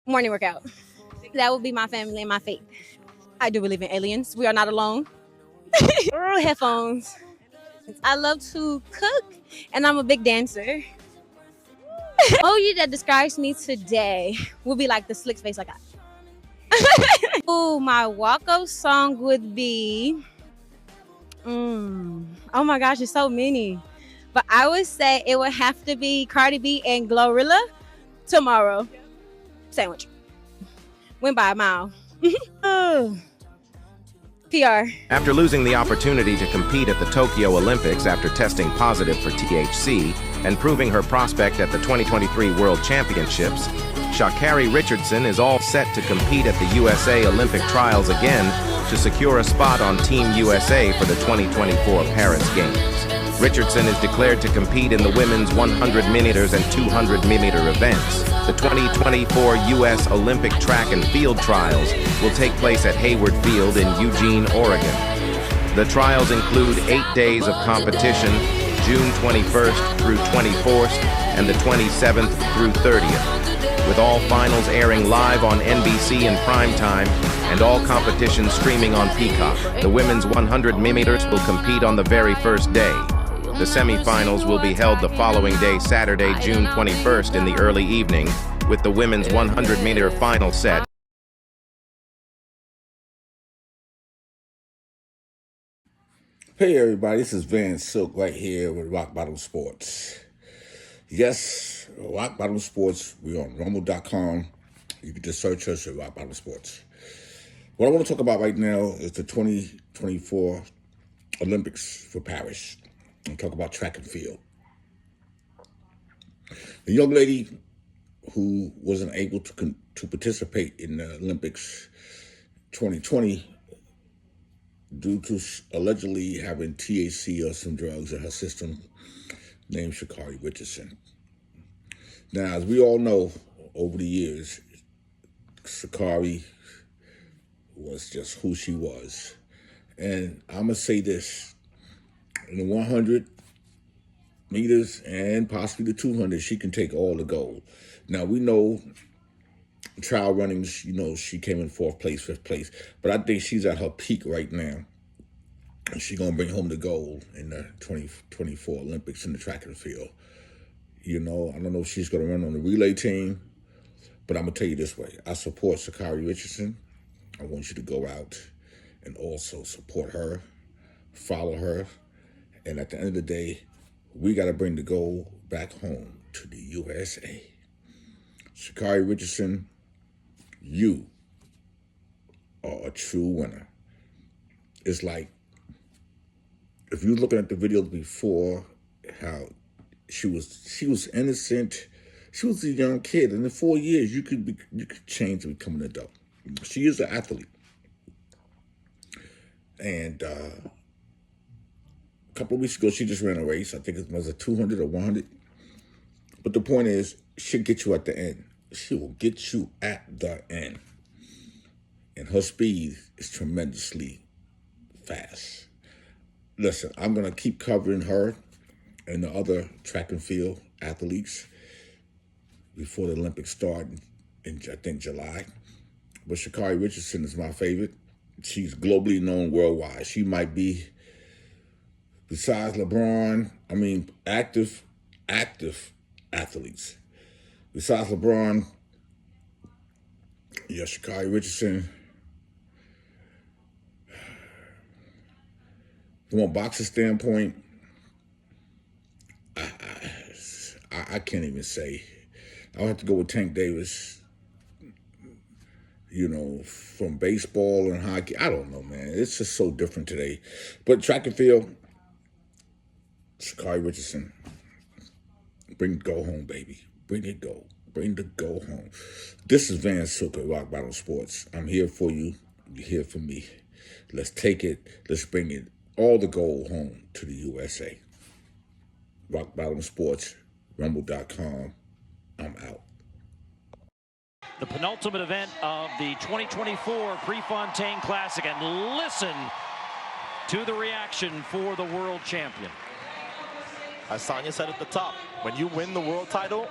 Morning workout. That would be my family and my faith. I do believe in aliens. We are not alone. Headphones. I love to cook, and I'm a big dancer. Emoji that describes me today would be like the slick face I got. Oh, my walk-up song would be. Oh my gosh, it's so many. But I would say it would have to be Cardi B and Glorilla, Tomorrow. Sandwich. Went by a mile. PR. After losing the opportunity to compete at the Tokyo Olympics after testing positive for THC and proving her prospect at the 2023 World Championships, Sha'Carri Richardson is all set to compete at the USA Olympic trials again to secure a spot on Team USA for the 2024 Paris Games. Richardson is declared to compete in the women's 100 meters and 200 meter events. The 2024 U.S. Olympic track and field trials will take place at Hayward Field in Eugene, Oregon. The trials include 8 days of competition, June 21st through 24th and the 27th through 30th, with all finals airing live on NBC in prime time and all competitions streaming on Peacock. The women's 100 meters will compete on the very first day. The semifinals will be held the following day, Saturday, June 21st in the early evening, with the women's 100-meter final set. Hey everybody, this is Van Silk right here with Rock Bottom Sports. Yes, Rock Bottom Sports, we're on rumble.com. You can just search us at Rock Bottom Sports. What I want to talk about right now is the 2024 Olympics for Paris. And talk about track and field. The young lady who wasn't able to participate in the Olympics 2020 due to allegedly having THC or some drugs in her system, named Sha'Carri Richardson. Now, as we all know, over the years, Sha'Carri was just who she was. And I'm going to say this. In the 100 meters and possibly the 200, she can take all the gold. Now, we know trial runnings, she came in 4th place, 5th place. But I think she's at her peak right now. And she's going to bring home the gold in the 2024 Olympics in the track and field. I don't know if she's going to run on the relay team. But I'm going to tell you this way. I support Sha'Carri Richardson. I want you to go out and also support her, follow her. And at the end of the day, we got to bring the gold back home to the USA. Sha'Carri Richardson, you are a true winner. It's like, if you're looking at the videos before, how she was innocent, she was a young kid, and in 4 years you could change to become an adult. She is an athlete, and a couple of weeks ago, she just ran a race. I think it was a 200 or 100. But the point is, she'll get you at the end. She will get you at the end. And her speed is tremendously fast. Listen, I'm going to keep covering her and the other track and field athletes before the Olympics start in I think, July. But Sha'Carri Richardson is my favorite. She's globally known worldwide. She might be, besides LeBron, active athletes. Besides LeBron, Sha'Carri Richardson. From a boxing standpoint, I can't even say. I'll have to go with Tank Davis. From baseball and hockey. I don't know, man. It's just so different today. But track and field, Sha'Carri Richardson. Bring the go home, baby. Bring it go. Bring the go home. This is Van Silk at Rock Bottom Sports. I'm here for you. You're here for me. Let's take it. Let's bring it. All the gold home to the USA. Rock Bottom Sports, rumble.com. I'm out. The penultimate event of the 2024 Prefontaine Classic, and listen to the reaction for the world champion. As Sonia said at the top, when you win the world title,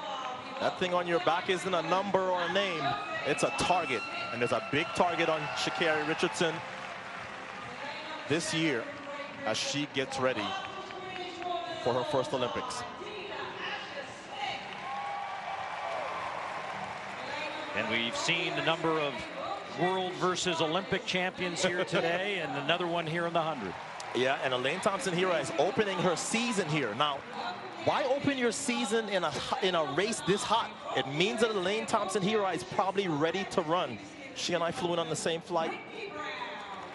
That thing on your back isn't a number or a name. It's a target. And there's a big target on Sha'Carri Richardson this year as she gets ready for her first Olympics. And we've seen a number of world versus Olympic champions here today, and another one here in the 100. Yeah, and Elaine Thompson-Herah is opening her season here. Now, why open your season in a race this hot? It means that Elaine Thompson-Herah is probably ready to run. She and I flew in on the same flight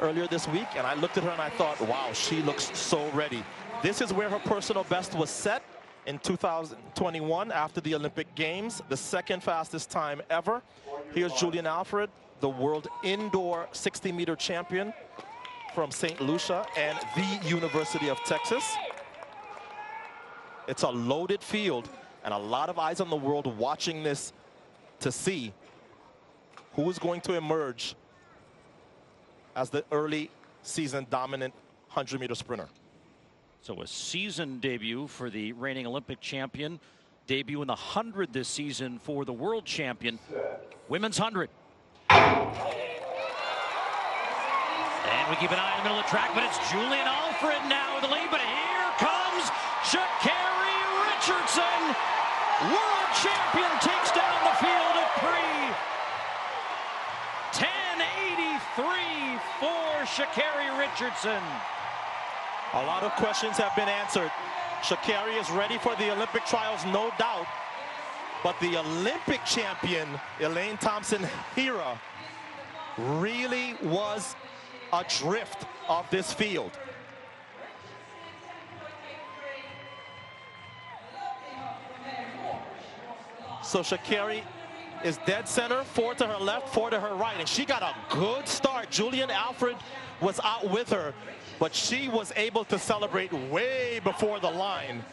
earlier this week, and I looked at her and I thought, wow, she looks so ready. This is where her personal best was set in 2021 after the Olympic Games, the second fastest time ever. Here's Julian Alfred, the world indoor 60-meter champion from St. Lucia and the University of Texas. It's a loaded field and a lot of eyes on the world watching this to see who is going to emerge as the early season dominant 100-meter sprinter. So a season debut for the reigning Olympic champion. Debut in the 100 this season for the world champion. Women's 100. And we keep an eye on the middle of the track, but it's Julian Alfred now with the lead. But here comes Sha'Carri Richardson. World champion takes down the field at 10:83 for Sha'Carri Richardson. A lot of questions have been answered. Sha'Carri is ready for the Olympic trials, no doubt. But the Olympic champion, Elaine Thompson-Herah, really was adrift of this field. So Sha'Carri is dead center, 4 to her left, 4 to her right, and she got a good start. Julian Alfred was out with her, but she was able to celebrate way before the line.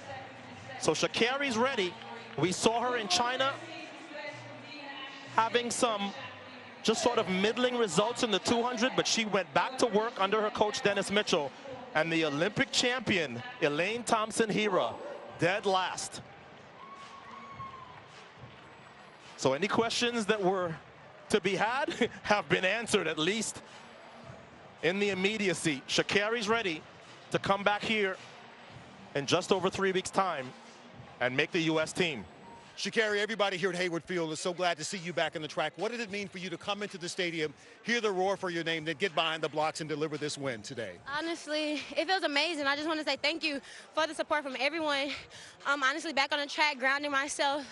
So Sha'Carri's ready. We saw her in China having some just sort of middling results in the 200, but she went back to work under her coach, Dennis Mitchell. And the Olympic champion, Elaine Thompson-Herah, dead last. So any questions that were to be had have been answered, at least in the immediacy. Sha'Carri's ready to come back here in just over 3 weeks' time and make the U.S. team. Sha'Carri, everybody here at Hayward Field is so glad to see you back on the track. What did it mean for you to come into the stadium, hear the roar for your name, then get behind the blocks and deliver this win today? Honestly, it feels amazing. I just want to say thank you for the support from everyone. Honestly, back on the track, grounding myself.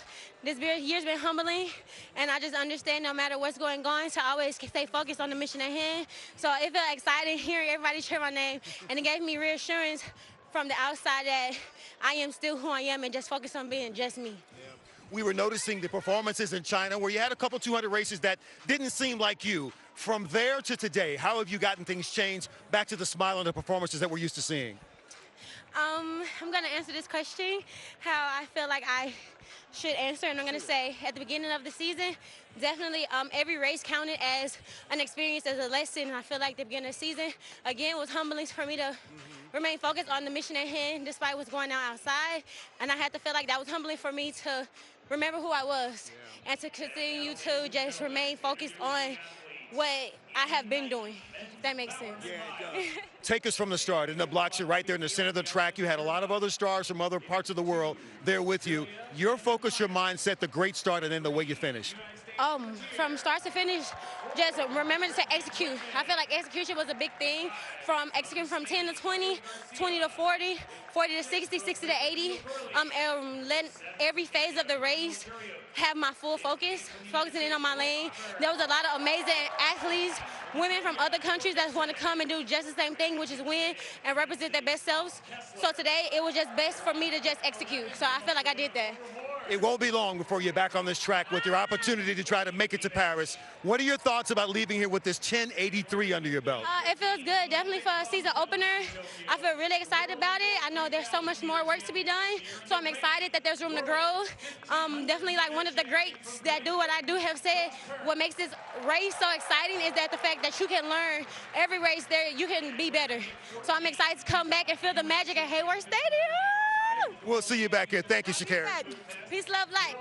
This year's been humbling, and I just understand no matter what's going on to always stay focused on the mission at hand. So it felt exciting hearing everybody cheer my name, and it gave me reassurance from the outside that I am still who I am and just focus on being just me. We were noticing the performances in China where you had a couple 200 races that didn't seem like you. From there to today, how have you gotten things changed back to the smile and the performances that we're used to seeing? I'm going to answer this question how I feel like I should answer, and I'm going to say at the beginning of the season, definitely every race counted as an experience, as a lesson. I feel like the beginning of the season, again, was humbling for me to remain focused on the mission at hand despite what's going on outside, and I had to feel like that was humbling for me to remember who I was and to continue to just remain focused on what I have been doing, if that makes sense. Yeah, it does. Take us from the start. In the blocks, you're right there in the center of the track. You had a lot of other stars from other parts of the world there with you. Your focus, your mindset, the great start, and then the way you finished. From start to finish, just remember to execute. I feel like execution was a big thing, from executing from 10 to 20, 20 to 40, 40 to 60, 60 to 80. Letting every phase of the race have my full focus, focusing in on my lane. There was a lot of amazing athletes, women from other countries that want to come and do just the same thing, which is win and represent their best selves. So today, it was just best for me to just execute. So I feel like I did that. It won't be long before you're back on this track with your opportunity to try to make it to Paris. What are your thoughts about leaving here with this 10:83 under your belt? It feels good, definitely for a season opener. I feel really excited about it. I know there's so much more work to be done, so I'm excited that there's room to grow. Definitely like one of the greats that do what I do have said, what makes this race so exciting is that the fact that you can learn every race there, you can be better. So I'm excited to come back and feel the magic at Hayward Stadium. We'll see you back here. Thank you, Sha'Carri. Peace, love, light.